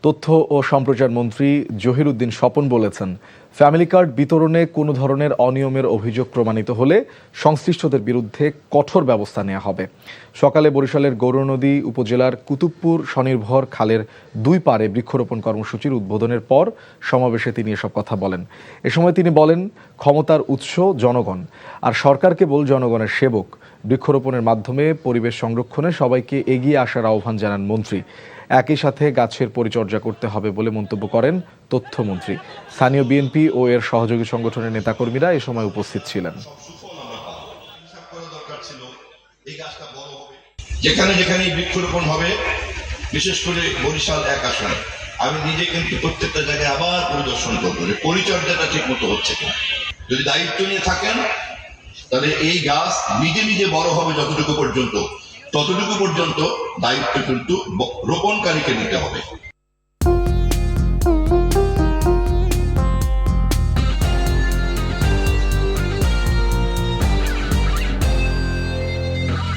তথ্য ও সম্প্রচার মন্ত্রী জহিরুদ্দিন স্বপন বলেছেন, ফ্যামিলি কার্ড বিতরণে কোনো ধরনের অনিয়মের অভিযোগ প্রমাণিত হলে সংশ্লিষ্টদের বিরুদ্ধে কঠোর ব্যবস্থা নেওয়া হবে। সকালে বরিশালের গৌরনদী উপজেলার কুতুবপুর স্বনির্ভর খালের দুই পাড়ে বৃক্ষরোপণ কর্মসূচির উদ্বোধনের পর সমাবেশে তিনি এসব কথা বলেন। এ সময় তিনি বলেন, ক্ষমতার উৎস জনগণ, আর সরকার কেবল জনগণের সেবক। বৃক্ষরোপণের মাধ্যমে পরিবেশ সংরক্ষণে সবাইকে এগিয়ে আসার আহ্বান জানান মন্ত্রী। একই সাথে গাছের পরিচর্যা করতে হবে বলে মন্তব্য করেন তথ্যমন্ত্রী। স্থানীয় বিএনপি ও এর সহযোগী সংগঠনের নেতাকর্মীরা এ সময় উপস্থিত ছিলেন। যেখানে যেখানে বৃক্ষরোপণ হবে, বিশেষ করে বরিশাল 1 আসনে, আমি নিজে কিন্তু প্রত্যেকটা জায়গায় আবার পরিদর্শন করবো যে পরিচর্যাটা ঠিক মতো হচ্ছে কিনা। যদি দায়িত্ব নিয়ে থাকেন তাহলে এই গাছ নিজে নিজে বড় হবে ততটুকু পর্যন্ত দায়িত্ব কিন্তু রোপণকারীকে নিতে হবে।